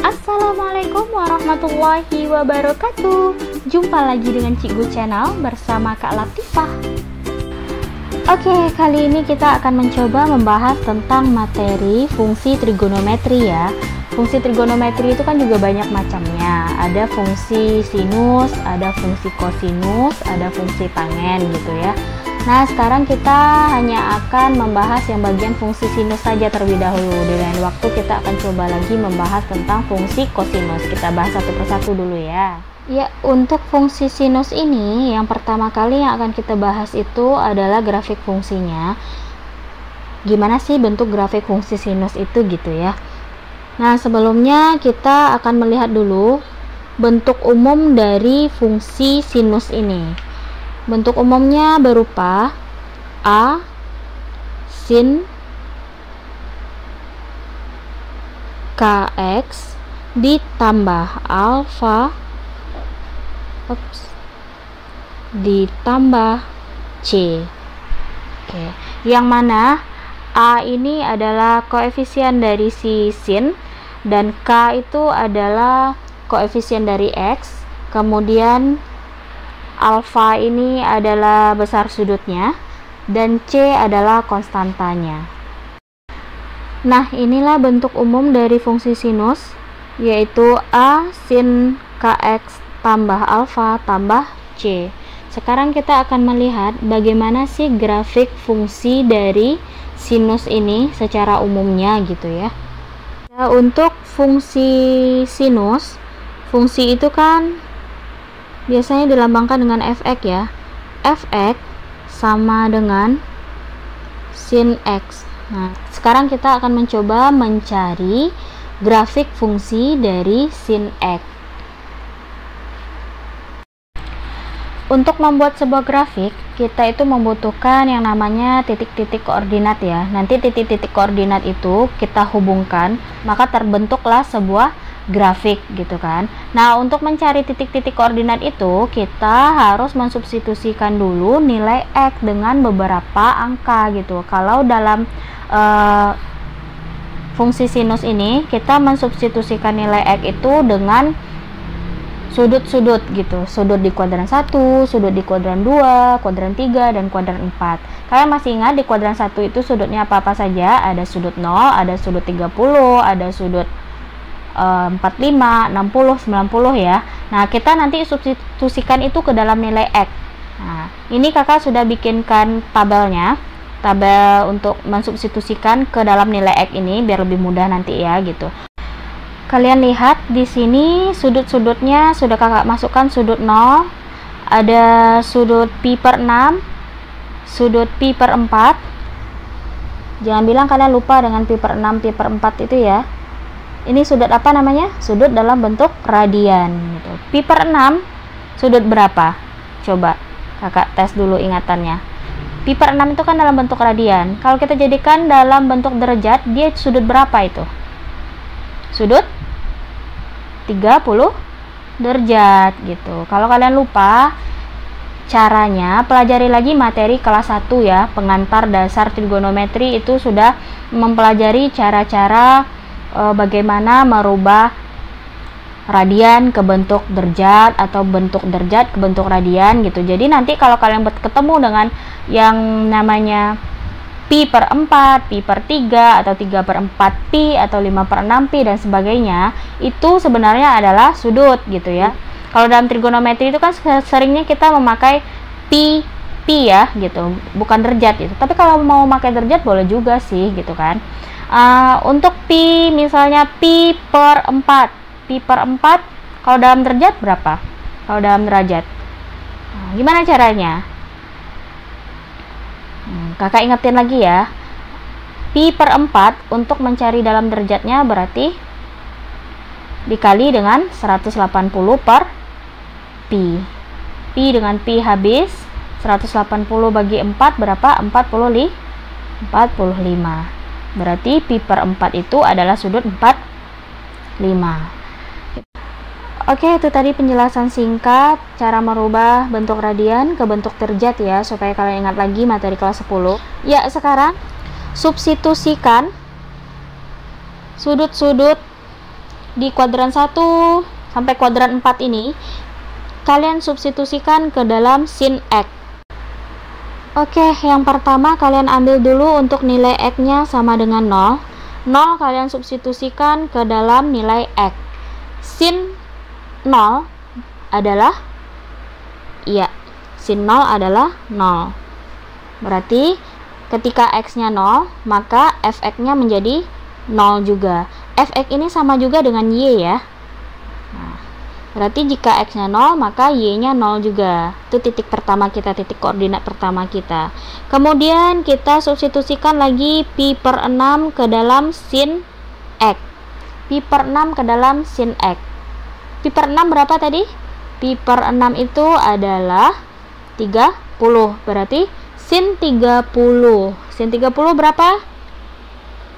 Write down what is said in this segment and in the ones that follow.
Assalamualaikum warahmatullahi wabarakatuh. Jumpa lagi dengan Cikgu Channel bersama Kak Latifah. Oke, kali ini kita akan mencoba membahas tentang materi fungsi trigonometri ya. Fungsi trigonometri itu kan juga banyak macamnya. Ada fungsi sinus, ada fungsi kosinus, ada fungsi tangen gitu ya. Nah, sekarang kita hanya akan membahas yang bagian fungsi sinus saja terlebih dahulu. Di lain waktu kita akan coba lagi membahas tentang fungsi kosinus. Kita bahas satu persatu dulu ya. Ya, untuk fungsi sinus ini, yang pertama kali yang akan kita bahas itu adalah grafik fungsinya. Gimana sih bentuk grafik fungsi sinus itu gitu ya. Nah, sebelumnya kita akan melihat dulu bentuk umum dari fungsi sinus ini. Bentuk umumnya berupa A sin kx ditambah alfa ditambah c. Oke, yang mana A ini adalah koefisien dari si sin dan K itu adalah koefisien dari X, kemudian alfa ini adalah besar sudutnya dan C adalah konstantanya. Nah, inilah bentuk umum dari fungsi sinus, yaitu A sin kx tambah alfa tambah C. Sekarang kita akan melihat bagaimana sih grafik fungsi dari sinus ini secara umumnya gitu ya. Nah, untuk fungsi sinus, fungsi itu kan biasanya dilambangkan dengan fx ya. Fx sama dengan sin x. Nah, sekarang kita akan mencoba mencari grafik fungsi dari sin x. Untuk membuat sebuah grafik, kita itu membutuhkan yang namanya titik-titik koordinat ya. Nanti titik-titik koordinat itu kita hubungkan, maka terbentuklah sebuah grafik gitu kan. Nah, untuk mencari titik-titik koordinat itu kita harus mensubstitusikan dulu nilai x dengan beberapa angka gitu. Kalau dalam fungsi sinus ini kita mensubstitusikan nilai x itu dengan sudut-sudut gitu. Sudut di kuadran 1, sudut di kuadran 2, kuadran 3 dan kuadran 4. Kalian masih ingat di kuadran 1 itu sudutnya apa-apa saja? Ada sudut 0, ada sudut 30, ada sudut 45, 60, 90 ya. Nah, kita nanti substitusikan itu ke dalam nilai x. Nah, ini kakak sudah bikinkan tabelnya. Tabel untuk mensubstitusikan ke dalam nilai x ini biar lebih mudah nanti ya gitu. Kalian lihat di sini sudut-sudutnya sudah kakak masukkan. Sudut 0, ada sudut pi per 6, sudut pi per 4. Jangan bilang kalian lupa dengan pi per 6, pi per 4 itu ya. Ini sudut apa namanya? Sudut dalam bentuk radian gitu. Pi per 6 sudut berapa? Coba kakak tes dulu ingatannya. Pi per 6 itu kan dalam bentuk radian. Kalau kita jadikan dalam bentuk derajat, dia sudut berapa itu? Sudut 30 derajat gitu. Kalau kalian lupa caranya, pelajari lagi materi kelas 1 ya. Pengantar dasar trigonometri itu sudah mempelajari cara-cara bagaimana merubah radian ke bentuk derajat atau bentuk derajat ke bentuk radian gitu. Jadi nanti kalau kalian ketemu dengan yang namanya pi per 4, pi per 3 atau 3 per 4 pi atau 5 per 6 pi dan sebagainya, itu sebenarnya adalah sudut gitu ya. Kalau dalam trigonometri itu kan seringnya kita memakai pi ya gitu, bukan derajat gitu. Tapi kalau mau pakai derajat boleh juga sih gitu kan. Untuk pi, misalnya pi per 4, pi per 4 kalau dalam derajat berapa? Kalau dalam derajat gimana caranya? Kakak ingetin lagi ya. Pi per 4 untuk mencari dalam derajatnya berarti dikali dengan 180 per pi. Pi dengan pi habis, 180 bagi 4 berapa? 45. Berarti pi per 4 itu adalah sudut 45. Oke, itu tadi penjelasan singkat cara merubah bentuk radian ke bentuk derajat ya, supaya kalian ingat lagi materi kelas 10. Ya, sekarang substitusikan sudut-sudut di kuadran 1 sampai kuadran 4 ini kalian substitusikan ke dalam sin X. Oke, yang pertama kalian ambil dulu untuk nilai X-nya sama dengan 0. 0 kalian substitusikan ke dalam nilai X. Sin 0 adalah, sin 0 adalah 0. Berarti ketika X-nya 0, maka Fx-nya menjadi 0 juga. Fx ini sama juga dengan Y ya. Berarti jika X-nya 0, maka Y-nya 0 juga. Itu titik pertama kita, titik koordinat pertama kita. Kemudian kita substitusikan lagi pi per 6 ke dalam sin X. Pi per 6 ke dalam sin X. Pi per 6 berapa tadi? Pi per 6 itu adalah 30. Berarti sin 30. Sin 30 berapa?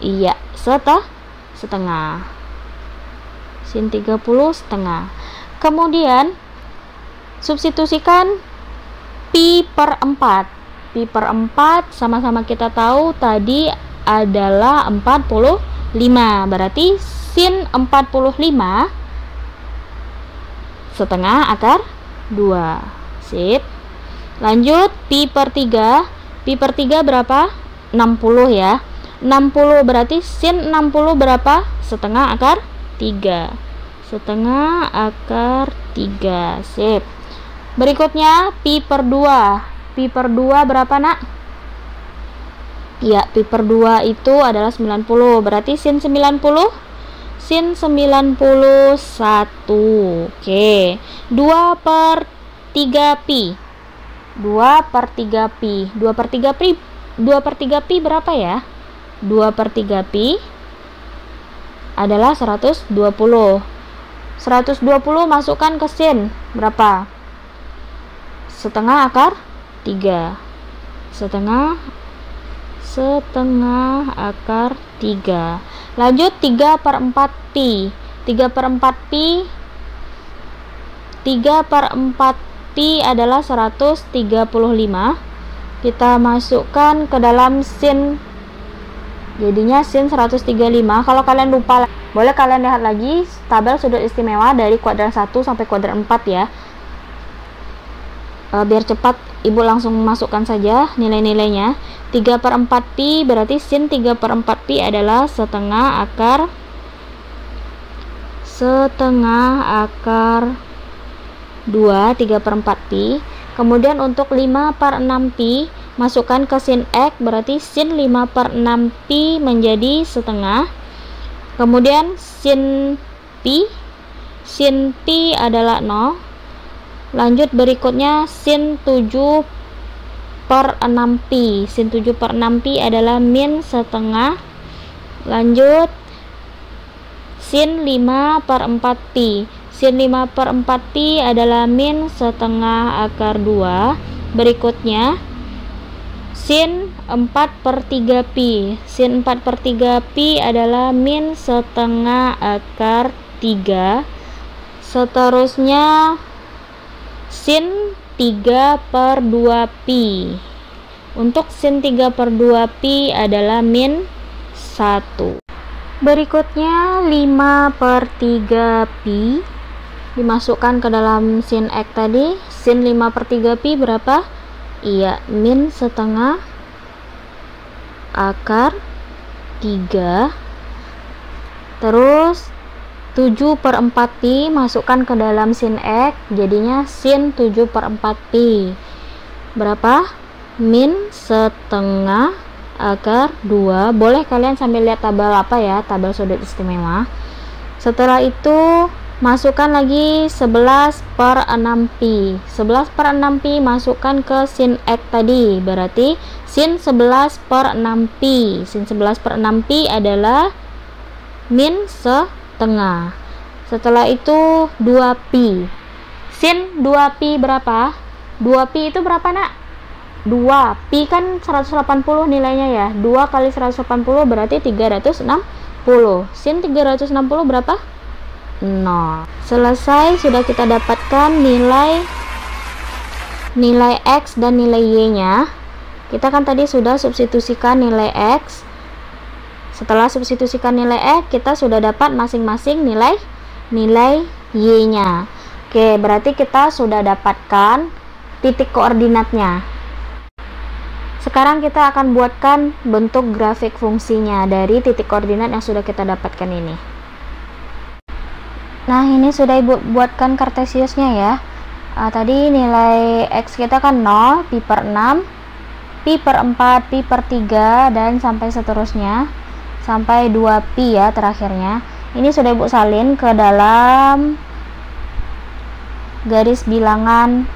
Iya, setengah. Sin 30 setengah. Kemudian substitusikan pi per 4. Pi per 4 sama-sama kita tahu tadi adalah 45. Berarti sin 45 setengah akar 2. Sip. Lanjut pi per 3. Pi per 3 berapa? 60 ya. 60 berarti sin 60 berapa? Setengah akar 3. Setengah akar 3. Sip. Berikutnya pi per 2. Pi per 2 berapa nak? Ya, pi per 2 itu adalah 90. Berarti sin 90? Sin 91. Oke. 2 per 3 pi. 2 per 3 pi. 2 per 3 pi. 2 per 3 pi berapa ya? 2 per 3 pi adalah 120. 120 masukkan ke sin berapa? Setengah akar 3. Setengah akar 3. Lanjut 3 per 4 pi. 3 per 4 pi 3 per 4 pi adalah 135. Kita masukkan ke dalam sin, jadinya sin 135. Kalau kalian lupa, boleh kalian lihat lagi tabel sudut istimewa dari kuadran 1 sampai kuadran 4 ya. Biar cepat, ibu langsung masukkan saja nilai-nilainya. 3 per 4 pi berarti sin 3 per 4 pi adalah setengah akar 2. 3 per 4 pi. Kemudian untuk 5 per 6 pi masukkan ke sin X, berarti sin 5 per 6 pi menjadi setengah. Kemudian sin pi adalah 0. Lanjut berikutnya sin 7 per 6 pi. Sin 7 per 6 pi adalah min setengah. Lanjut sin 5 per 4 pi. Sin 5 per 4 pi adalah min setengah akar 2. Berikutnya sin 4 per 3 pi. Sin 4 per 3 pi adalah min setengah akar 3. Seterusnya sin 3 per 2 pi. Untuk sin 3 per 2 pi adalah min 1. Berikutnya 5 per 3 pi dimasukkan ke dalam sin X tadi. Sin 5 per 3 pi berapa? Iya, min setengah akar 3. Terus 7 per 4 pi masukkan ke dalam sin X, jadinya sin 7 per 4 pi berapa? Min setengah akar 2. Boleh kalian sambil lihat tabel apa ya, tabel sudut istimewa. Setelah itu masukkan lagi 11 per 6 pi. 11 per 6 pi masukkan ke sin X tadi, berarti sin 11 per 6 pi. Sin 11 per 6 pi adalah min setengah. Setelah itu 2 pi. Sin 2 pi berapa? 2 pi itu berapa nak? 2 pi kan 180 nilainya ya. 2 kali 180 berarti 360. Sin 360 berapa? 0. Selesai, sudah kita dapatkan nilai X dan nilai Y nya. Kita kan tadi sudah substitusikan nilai X Setelah substitusikan nilai X, kita sudah dapat masing-masing nilai Y-nya. Oke, berarti kita sudah dapatkan titik koordinatnya. Sekarang kita akan buatkan bentuk grafik fungsinya dari titik koordinat yang sudah kita dapatkan ini. Nah, ini sudah Ibu buatkan kartesiusnya ya. Tadi nilai X kita kan 0, pi per 6, pi per 4, pi per 3, dan sampai seterusnya. Sampai 2pi ya terakhirnya. Ini sudah Ibu salin ke dalam garis bilangan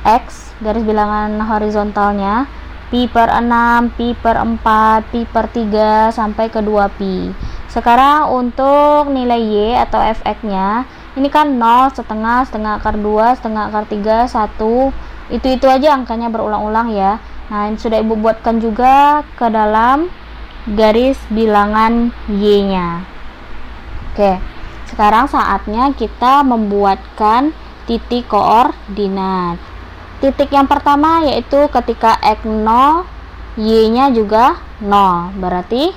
X, garis bilangan horizontalnya, pi per 6, pi per 4, pi per 3, sampai ke 2pi. Sekarang untuk nilai Y atau fx nya, ini kan 0, setengah, setengah akar 2, setengah akar 3, 1, itu aja angkanya berulang-ulang ya. Nah, ini sudah Ibu buatkan juga ke dalam garis bilangan Y-nya. Oke, sekarang saatnya kita membuatkan titik koordinat. Titik yang pertama yaitu ketika X 0, Y-nya juga 0. Berarti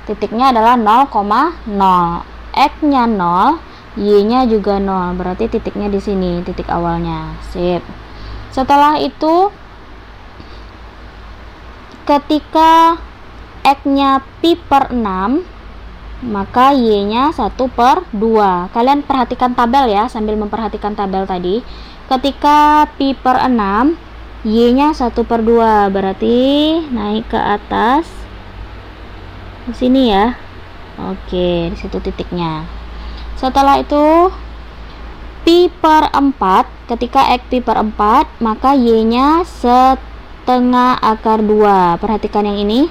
titiknya adalah 0,0. X-nya 0, Y-nya juga 0. Berarti titiknya di sini, titik awalnya. Sip. Setelah itu ketika X-nya pi per 6, maka Y-nya 1 per 2. Kalian perhatikan tabel ya, sambil memperhatikan tabel tadi. Ketika pi per 6, Y-nya 1 per 2. Berarti naik ke atas di sini ya. Oke, di situ titiknya. Setelah itu pi per 4, ketika X pi per 4, maka Y-nya setengah akar 2. Perhatikan yang ini.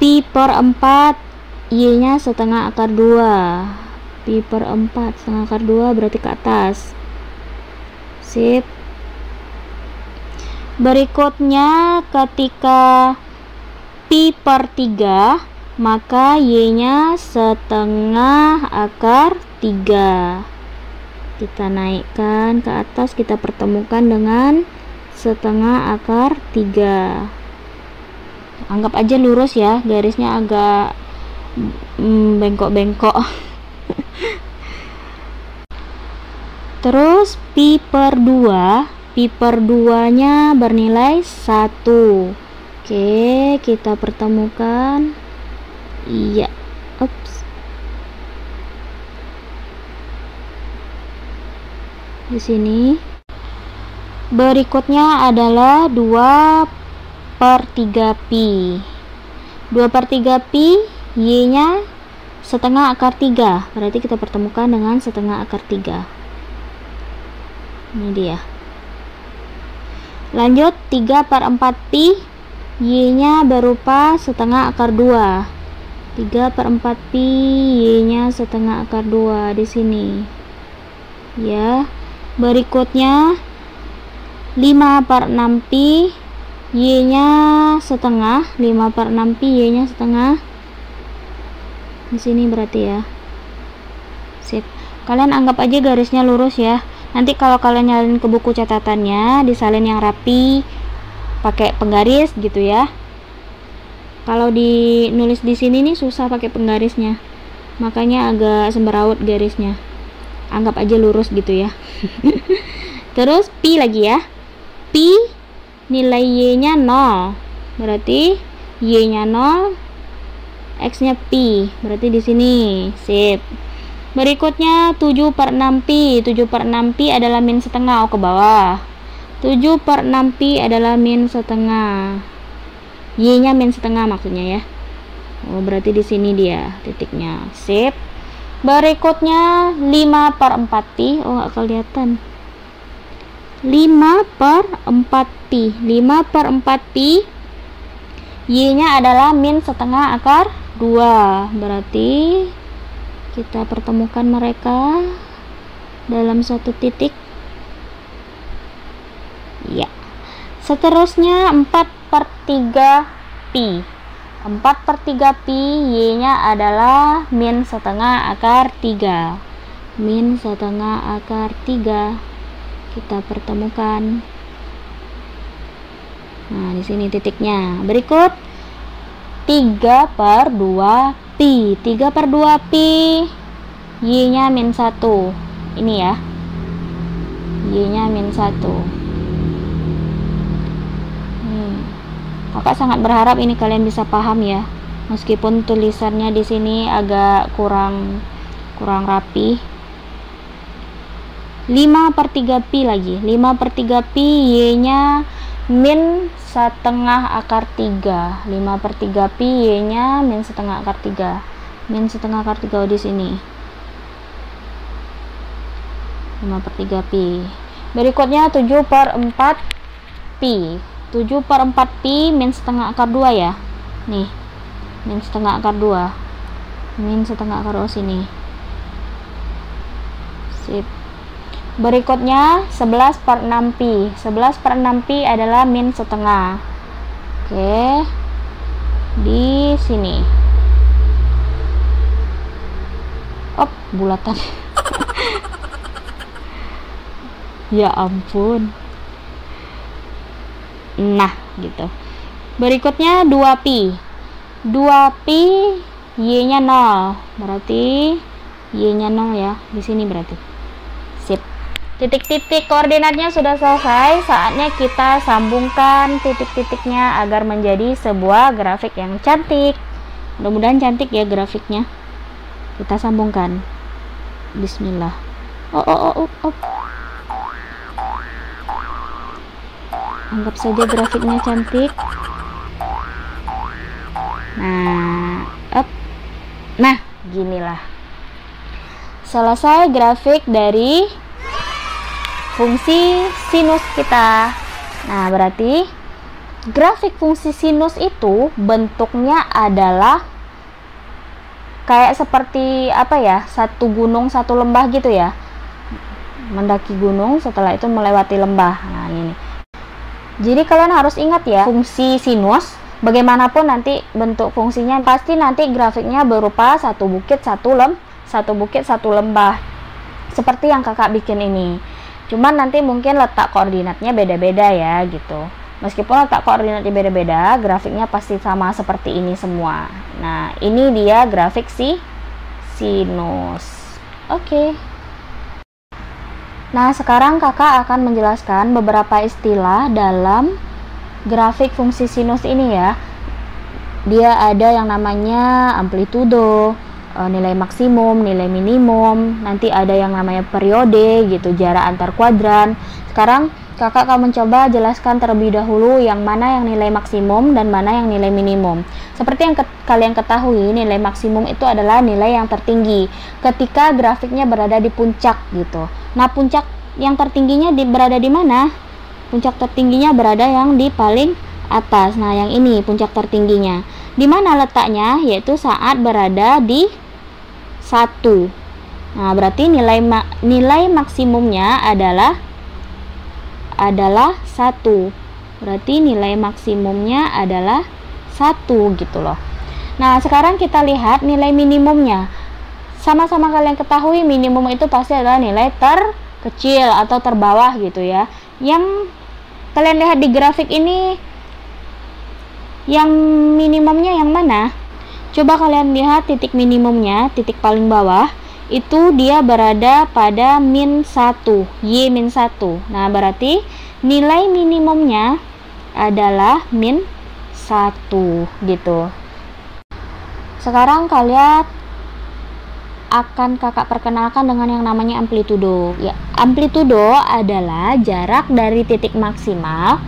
Pi per 4, Y-nya setengah akar 2. Pi per 4, setengah akar 2 berarti ke atas. Sip. Berikutnya ketika pi per 3, maka Y-nya setengah akar 3. Kita naikkan ke atas, kita pertemukan dengan setengah akar 3. Anggap aja lurus ya, garisnya agak bengkok-bengkok. Terus pi per 2, pi per 2 nya bernilai 1. Oke, kita pertemukan. Iya, ups, di sini. Berikutnya adalah 2 per 3 pi. 2 per 3 pi, Y-nya setengah akar 3. Berarti kita pertemukan dengan setengah akar 3. Ini dia. Lanjut 3 per 4 pi, Y-nya berupa setengah akar 2. 3 per 4 pi, Y-nya setengah akar 2 di sini. Ya. Berikutnya 5 per 6 pi, Y-nya setengah. 5 per 6 pi, Y-nya setengah. Di sini berarti ya. Sip. Kalian anggap aja garisnya lurus ya. Nanti kalau kalian nyalin ke buku catatannya, disalin yang rapi, pakai penggaris gitu ya. Kalau nulis di sini nih susah pakai penggarisnya, makanya agak sembraut garisnya. Anggap aja lurus gitu ya. Terus pi lagi ya. Pi nilai Y-nya 0. Berarti Y-nya 0, X-nya pi. Berarti di sini. Sip. Berikutnya 7 per 6 pi. 7 per 6 pi adalah min setengah. Ke bawah. 7 per 6 pi adalah min setengah. Y-nya min setengah maksudnya ya. Oh, berarti di sini dia titiknya. Sip. Berikutnya 5 per 4 pi. Oh, nggak kelihatan. 5 per 4 pi. 5 per 4 pi, Y-nya adalah min setengah akar 2. Berarti kita pertemukan mereka dalam satu titik. Ya. Seterusnya 4 per 3 pi. 4 per 3 pi, Y-nya adalah min setengah akar 3. Min setengah akar 3. Kita pertemukan. Nah, di sini titiknya. Berikut 3 per 2 pi. 3 per 2 pi, Y nya min 1. Ini ya, Y nya min 1. Kakak sangat berharap ini kalian bisa paham ya, meskipun tulisannya di sini agak kurang rapi. 5 per 3 pi lagi, 5 per 3 pi, Y nya min setengah akar 3. 5 per 3 pi, Y nya min setengah akar 3. Min setengah akar 3 di sini. 5 per 3 pi. Berikutnya 7 per 4 pi. 7 per 4 pi min setengah akar 2 ya. Nih, min setengah akar 2. Min setengah akar 2 sini. Sip. Berikutnya 11 per 6 pi. 11 per 6 pi adalah min setengah. Oke, di sini. Op, bulatan. Ya ampun. Nah, gitu. Berikutnya 2 pi. 2 pi, Y nya 0. Berarti Y nya 0 ya. Di sini berarti. Sip. Titik-titik koordinatnya sudah selesai. Saatnya kita sambungkan titik-titiknya agar menjadi sebuah grafik yang cantik. Mudah-mudahan cantik ya grafiknya. Kita sambungkan. Bismillah. Oh. Anggap saja grafiknya cantik. Nah, ginilah. Selesai grafik dari fungsi sinus kita. Nah, berarti grafik fungsi sinus itu bentuknya adalah kayak seperti apa ya, satu gunung satu lembah gitu ya. Mendaki gunung, setelah itu melewati lembah. Nah, ini. Jadi kalian harus ingat ya, fungsi sinus bagaimanapun nanti bentuk fungsinya pasti nanti grafiknya berupa satu bukit satu lembah. Seperti yang kakak bikin ini. Cuman nanti mungkin letak koordinatnya beda-beda ya gitu. Meskipun letak koordinatnya beda-beda, grafiknya pasti sama seperti ini semua. Nah, ini dia grafik sinus. Oke. Nah, sekarang kakak akan menjelaskan beberapa istilah dalam grafik fungsi sinus ini ya. Dia ada yang namanya amplitudo, nilai maksimum, nilai minimum, nanti ada yang namanya periode gitu, jarak antar kuadran. Sekarang kakak akan mencoba jelaskan terlebih dahulu yang mana yang nilai maksimum dan mana yang nilai minimum. Seperti yang kalian ketahui, nilai maksimum itu adalah nilai yang tertinggi ketika grafiknya berada di puncak gitu. Nah, puncak yang tertingginya berada di mana? Puncak tertingginya berada yang di paling atas. Nah, yang ini puncak tertingginya. Di mana letaknya? Yaitu saat berada di 1. Nah, berarti nilai maksimumnya adalah 1. Berarti nilai maksimumnya adalah 1 gitu loh. Nah, sekarang kita lihat nilai minimumnya. Sama-sama kalian ketahui minimum itu pasti adalah nilai terkecil atau terbawah gitu ya. Yang kalian lihat di grafik ini, yang minimumnya yang mana? Coba kalian lihat titik minimumnya, titik paling bawah itu dia berada pada min 1, Y min 1. Nah, berarti nilai minimumnya adalah min 1 gitu. Sekarang kalian akan kakak perkenalkan dengan yang namanya amplitudo. Ya, amplitudo adalah jarak dari titik maksimal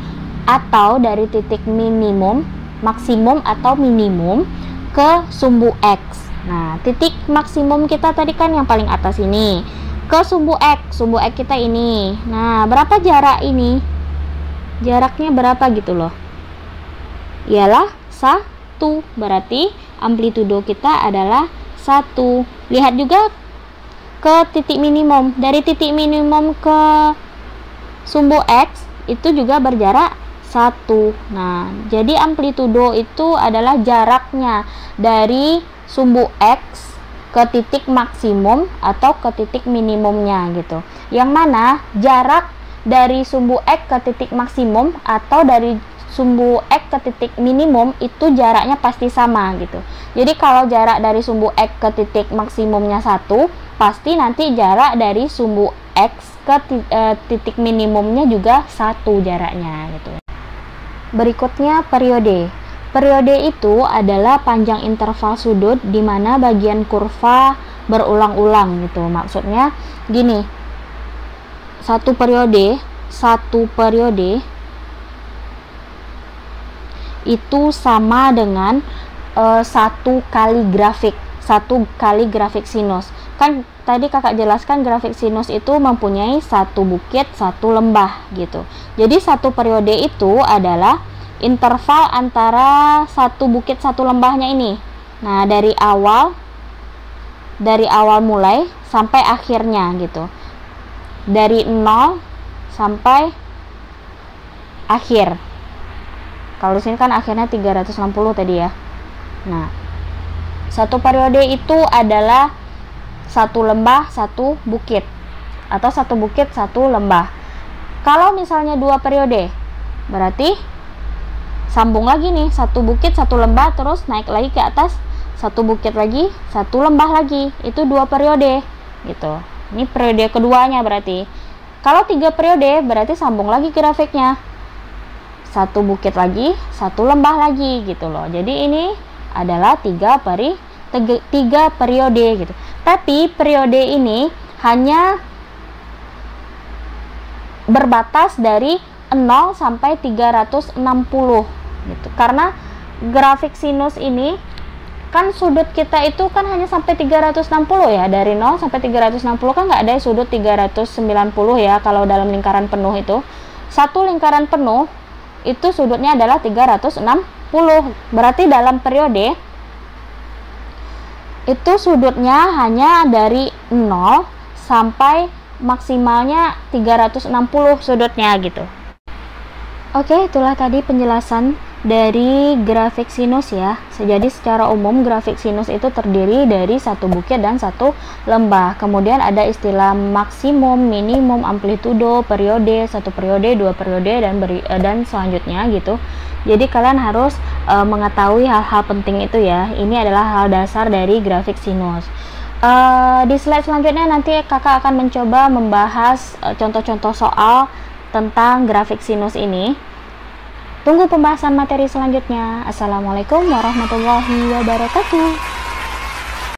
atau dari titik minimum, maksimum atau minimum ke sumbu X. Nah, titik maksimum kita tadi kan yang paling atas ini. Ke sumbu X kita ini. Nah, berapa jarak ini? Jaraknya berapa gitu loh? Ialah 1. Berarti amplitudo kita adalah 1. Lihat juga ke titik minimum. Dari titik minimum ke sumbu X itu juga berjarak 1. Nah, jadi amplitudo itu adalah jaraknya dari sumbu X ke titik maksimum atau ke titik minimumnya gitu. Yang mana jarak dari sumbu X ke titik maksimum atau dari sumbu X ke titik minimum itu jaraknya pasti sama gitu. Jadi kalau jarak dari sumbu X ke titik maksimumnya 1, pasti nanti jarak dari sumbu X ke titik minimumnya juga 1 jaraknya gitu. Berikutnya periode. Periode itu adalah panjang interval sudut di mana bagian kurva berulang-ulang gitu. Maksudnya gini, satu periode itu sama dengan satu kali grafik sinus. Kan tadi kakak jelaskan grafik sinus itu mempunyai satu bukit, satu lembah gitu. Jadi satu periode itu adalah interval antara satu bukit satu lembahnya ini. Nah, dari awal mulai sampai akhirnya gitu. Dari 0 sampai akhir. Kalau di sini kan akhirnya 360 tadi ya. Nah, satu periode itu adalah satu lembah, satu bukit, atau satu bukit, satu lembah. Kalau misalnya 2 periode, berarti sambung lagi nih, satu bukit, satu lembah, terus naik lagi ke atas, satu bukit lagi, satu lembah lagi. Itu 2 periode gitu. Ini periode keduanya berarti. Kalau 3 periode, berarti sambung lagi grafiknya. Satu bukit lagi, satu lembah lagi gitu loh. Jadi ini adalah 3 periode gitu. Tapi periode ini hanya berbatas dari 0 sampai 360 gitu. Karena grafik sinus ini kan sudut kita itu kan hanya sampai 360 ya. Dari 0 sampai 360 kan nggak ada sudut 390 ya kalau dalam lingkaran penuh itu. Satu lingkaran penuh itu sudutnya adalah 360. Berarti dalam periode itu sudutnya hanya dari 0 sampai maksimalnya 360 sudutnya gitu. Oke, itulah tadi penjelasan dari grafik sinus ya. Jadi secara umum grafik sinus itu terdiri dari satu bukit dan satu lembah. Kemudian ada istilah maksimum, minimum, amplitudo, periode, satu periode, 2 periode, dan selanjutnya gitu. Jadi kalian harus mengetahui hal-hal penting itu ya. Ini adalah hal dasar dari grafik sinus. Di slide selanjutnya nanti kakak akan mencoba membahas contoh-contoh soal tentang grafik sinus ini. Tunggu pembahasan materi selanjutnya. Assalamualaikum warahmatullahi wabarakatuh.